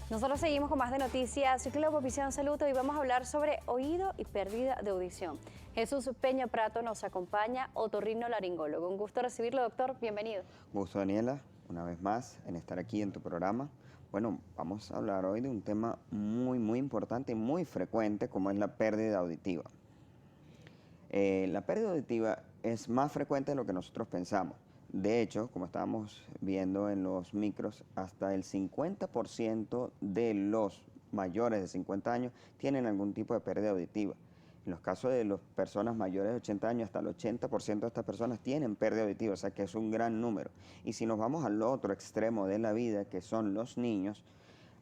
Nosotros seguimos con más de noticias. Soy Globo Visión Salud. Hoy vamos a hablar sobre oído y pérdida de audición. Jesús Peña Prato nos acompaña, otorrinolaringólogo. Un gusto recibirlo, doctor. Bienvenido. Gusto, Daniela, una vez más en estar aquí en tu programa. Bueno, vamos a hablar hoy de un tema muy importante y muy frecuente, como es la pérdida auditiva. La pérdida auditiva es más frecuente de lo que nosotros pensamos. De hecho, como estábamos viendo en los micros, hasta el 50% de los mayores de 50 años tienen algún tipo de pérdida auditiva. En los casos de las personas mayores de 80 años, hasta el 80% de estas personas tienen pérdida auditiva, o sea que es un gran número. Y si nos vamos al otro extremo de la vida, que son los niños,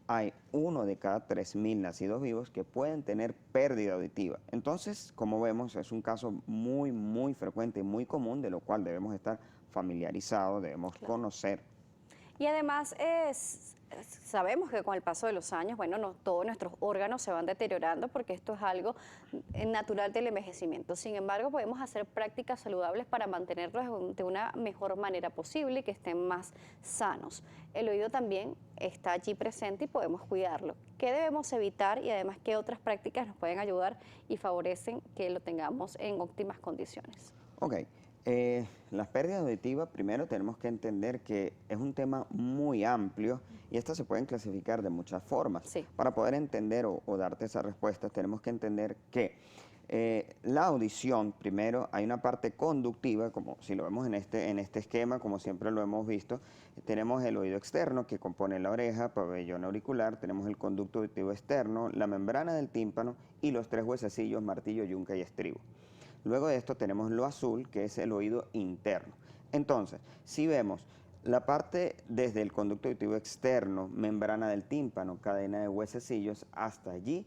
hay 1 de cada 3.000 nacidos vivos que pueden tener pérdida auditiva. Entonces, como vemos, es un caso muy frecuente y muy común, de lo cual debemos estar familiarizados, debemos conocer. Y además sabemos que con el paso de los años, bueno, todos nuestros órganos se van deteriorando porque esto es algo natural del envejecimiento. Sin embargo, podemos hacer prácticas saludables para mantenerlos de una mejor manera posible y que estén más sanos. El oído también está allí presente y podemos cuidarlo. ¿Qué debemos evitar y además qué otras prácticas nos pueden ayudar y favorecen que lo tengamos en óptimas condiciones? Ok, las pérdidas auditivas, primero tenemos que entender que es un tema muy amplio y estas se pueden clasificar de muchas formas. Sí. Para poder entender o darte esa respuesta, tenemos que entender que la audición, primero, hay una parte conductiva, como si lo vemos en este esquema, como siempre lo hemos visto. Tenemos el oído externo, que compone la oreja, pabellón auricular, tenemos el conducto auditivo externo, la membrana del tímpano y los 3 huesecillos, martillo, yunca y estribo. Luego de esto tenemos lo azul, que es el oído interno. Entonces, si vemos la parte desde el conducto auditivo externo, membrana del tímpano, cadena de huesecillos, hasta allí,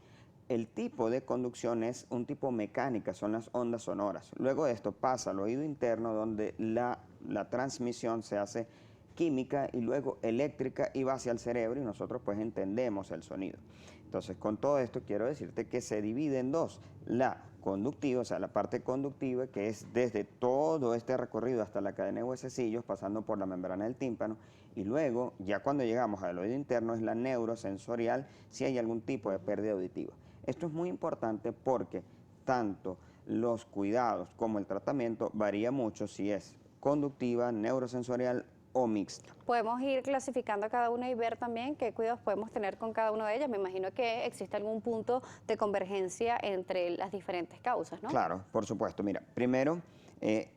el tipo de conducción es un tipo mecánica, son las ondas sonoras. Luego de esto pasa al oído interno, donde la transmisión se hace química y luego eléctrica y va hacia el cerebro y nosotros pues entendemos el sonido. Entonces, con todo esto quiero decirte que se divide en dos: la conductiva, o sea, la parte conductiva, que es desde todo este recorrido hasta la cadena de huesecillos, pasando por la membrana del tímpano, y luego, ya cuando llegamos al oído interno, es la neurosensorial, si hay algún tipo de pérdida auditiva. Esto es muy importante porque tanto los cuidados como el tratamiento varía mucho si es conductiva, neurosensorial o mixta. Podemos ir clasificando a cada una y ver también qué cuidados podemos tener con cada una de ellas. Me imagino que existe algún punto de convergencia entre las diferentes causas, ¿no? Claro, por supuesto. Mira, primero,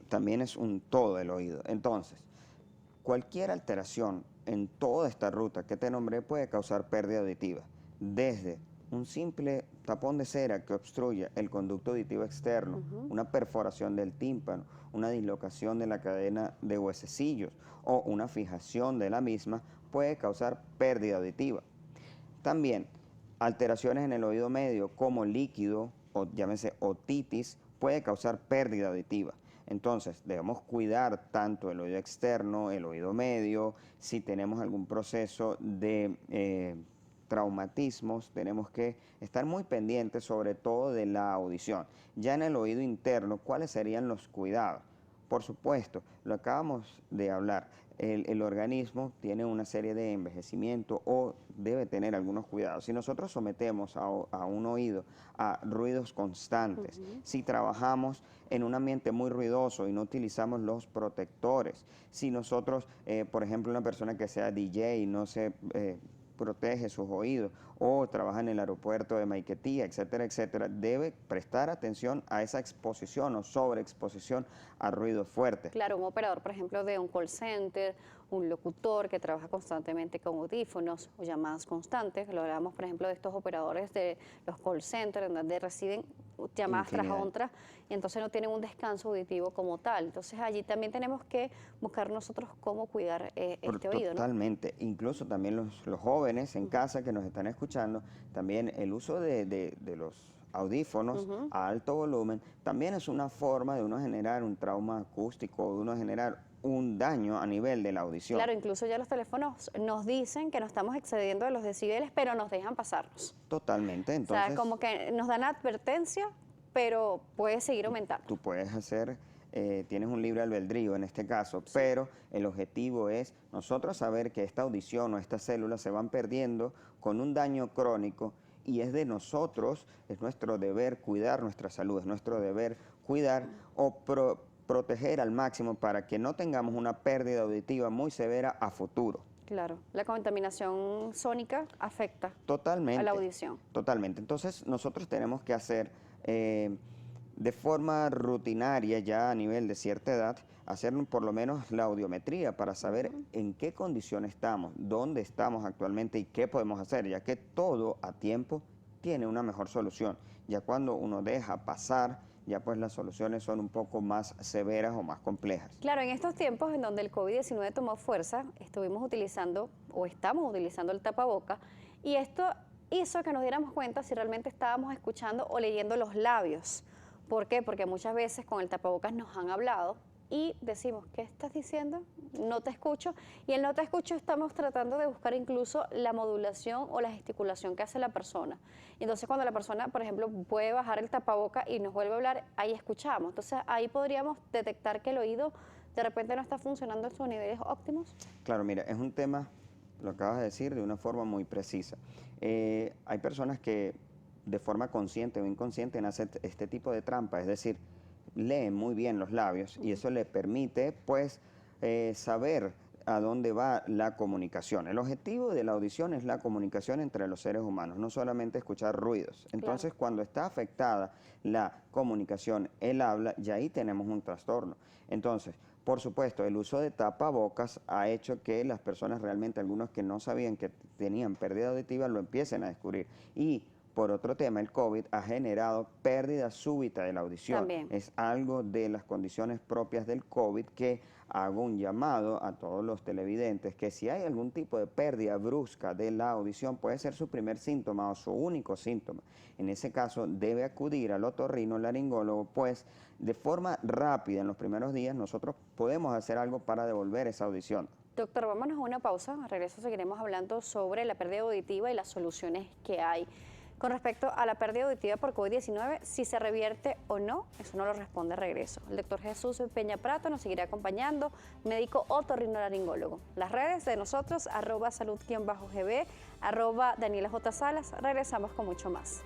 también es un todo el oído. Entonces, cualquier alteración en toda esta ruta que te nombré puede causar pérdida auditiva, desde un simple tapón de cera que obstruya el conducto auditivo externo, una perforación del tímpano, una dislocación de la cadena de huesecillos o una fijación de la misma, puede causar pérdida auditiva. También, alteraciones en el oído medio como líquido o llámese otitis puede causar pérdida auditiva. Entonces, debemos cuidar tanto el oído externo, el oído medio. Si tenemos algún proceso de traumatismos, tenemos que estar muy pendientes sobre todo de la audición. Ya en el oído interno, ¿cuáles serían los cuidados? Por supuesto, lo acabamos de hablar, el organismo tiene una serie de envejecimiento o debe tener algunos cuidados. Si nosotros sometemos a un oído a ruidos constantes, si trabajamos en un ambiente muy ruidoso y no utilizamos los protectores, si nosotros, por ejemplo, una persona que sea DJ no se protege sus oídos o trabaja en el aeropuerto de Maiquetía, etcétera, debe prestar atención a esa exposición o sobreexposición a ruido fuerte. Claro, un operador, por ejemplo, de un call center, un locutor que trabaja constantemente con audífonos o llamadas constantes. Lo hablamos, por ejemplo, de estos operadores de los call centers, en donde reciben llamadas tras otras y entonces no tienen un descanso auditivo como tal. Entonces allí también tenemos que buscar nosotros cómo cuidar este oído, ¿no? Totalmente. Incluso también los jóvenes en casa que nos están escuchando, también el uso de los audífonos a alto volumen también es una forma de uno generar un trauma acústico, de uno generar un daño a nivel de la audición. Claro, incluso ya los teléfonos nos dicen que nos estamos excediendo de los decibeles, pero nos dejan pasarnos. Totalmente. Entonces, o sea, como que nos dan advertencia, pero puede seguir aumentando. Tú puedes hacer tienes un libre albedrío en este caso, pero el objetivo es nosotros saber que esta audición o estas células se van perdiendo con un daño crónico y es de nosotros, es nuestro deber cuidar nuestra salud, es nuestro deber cuidar o proteger al máximo para que no tengamos una pérdida auditiva muy severa a futuro. Claro, la contaminación sónica afecta Totalmente. a la audición. Totalmente. Entonces nosotros tenemos que hacer de forma rutinaria ya a nivel de cierta edad, hacer por lo menos la audiometría para saber en qué condición estamos, dónde estamos actualmente y qué podemos hacer, ya que todo a tiempo tiene una mejor solución. Ya cuando uno deja pasar, ya pues las soluciones son un poco más severas o más complejas. Claro, en estos tiempos en donde el COVID-19 tomó fuerza, estuvimos utilizando o estamos utilizando el tapaboca y esto hizo que nos diéramos cuenta si realmente estábamos escuchando o leyendo los labios. ¿Por qué? Porque muchas veces con el tapabocas nos han hablado y decimos, ¿qué estás diciendo? No te escucho. Y el no te escucho estamos tratando de buscar incluso la modulación o la gesticulación que hace la persona. Y entonces cuando la persona, por ejemplo, puede bajar el tapaboca y nos vuelve a hablar, ahí escuchamos. Entonces ahí podríamos detectar que el oído de repente no está funcionando en sus niveles óptimos. Claro, mira, es un tema, lo acabas de decir, de una forma muy precisa. Hay personas que de forma consciente o inconsciente hacen este tipo de trampa, es decir, leen muy bien los labios y eso le permite pues saber a dónde va la comunicación. El objetivo de la audición es la comunicación entre los seres humanos, no solamente escuchar ruidos. Entonces, cuando está afectada la comunicación, el habla, ya ahí tenemos un trastorno. Entonces, por supuesto, el uso de tapabocas ha hecho que las personas realmente, algunos que no sabían que tenían pérdida auditiva, lo empiecen a descubrir. Y por otro tema, el COVID ha generado pérdida súbita de la audición. También. Es algo de las condiciones propias del COVID que hago un llamado a todos los televidentes que si hay algún tipo de pérdida brusca de la audición puede ser su primer síntoma o su único síntoma. En ese caso debe acudir al otorrinolaringólogo, pues de forma rápida en los primeros días nosotros podemos hacer algo para devolver esa audición. Doctor, vámonos a una pausa. A regreso seguiremos hablando sobre la pérdida auditiva y las soluciones que hay. Con respecto a la pérdida auditiva por COVID-19, si se revierte o no, eso no lo responde a regreso. El doctor Jesús Peña Prato nos seguirá acompañando, médico otorrinolaringólogo. Las redes de nosotros, @salud_gb, @Daniela J. Salas. Regresamos con mucho más.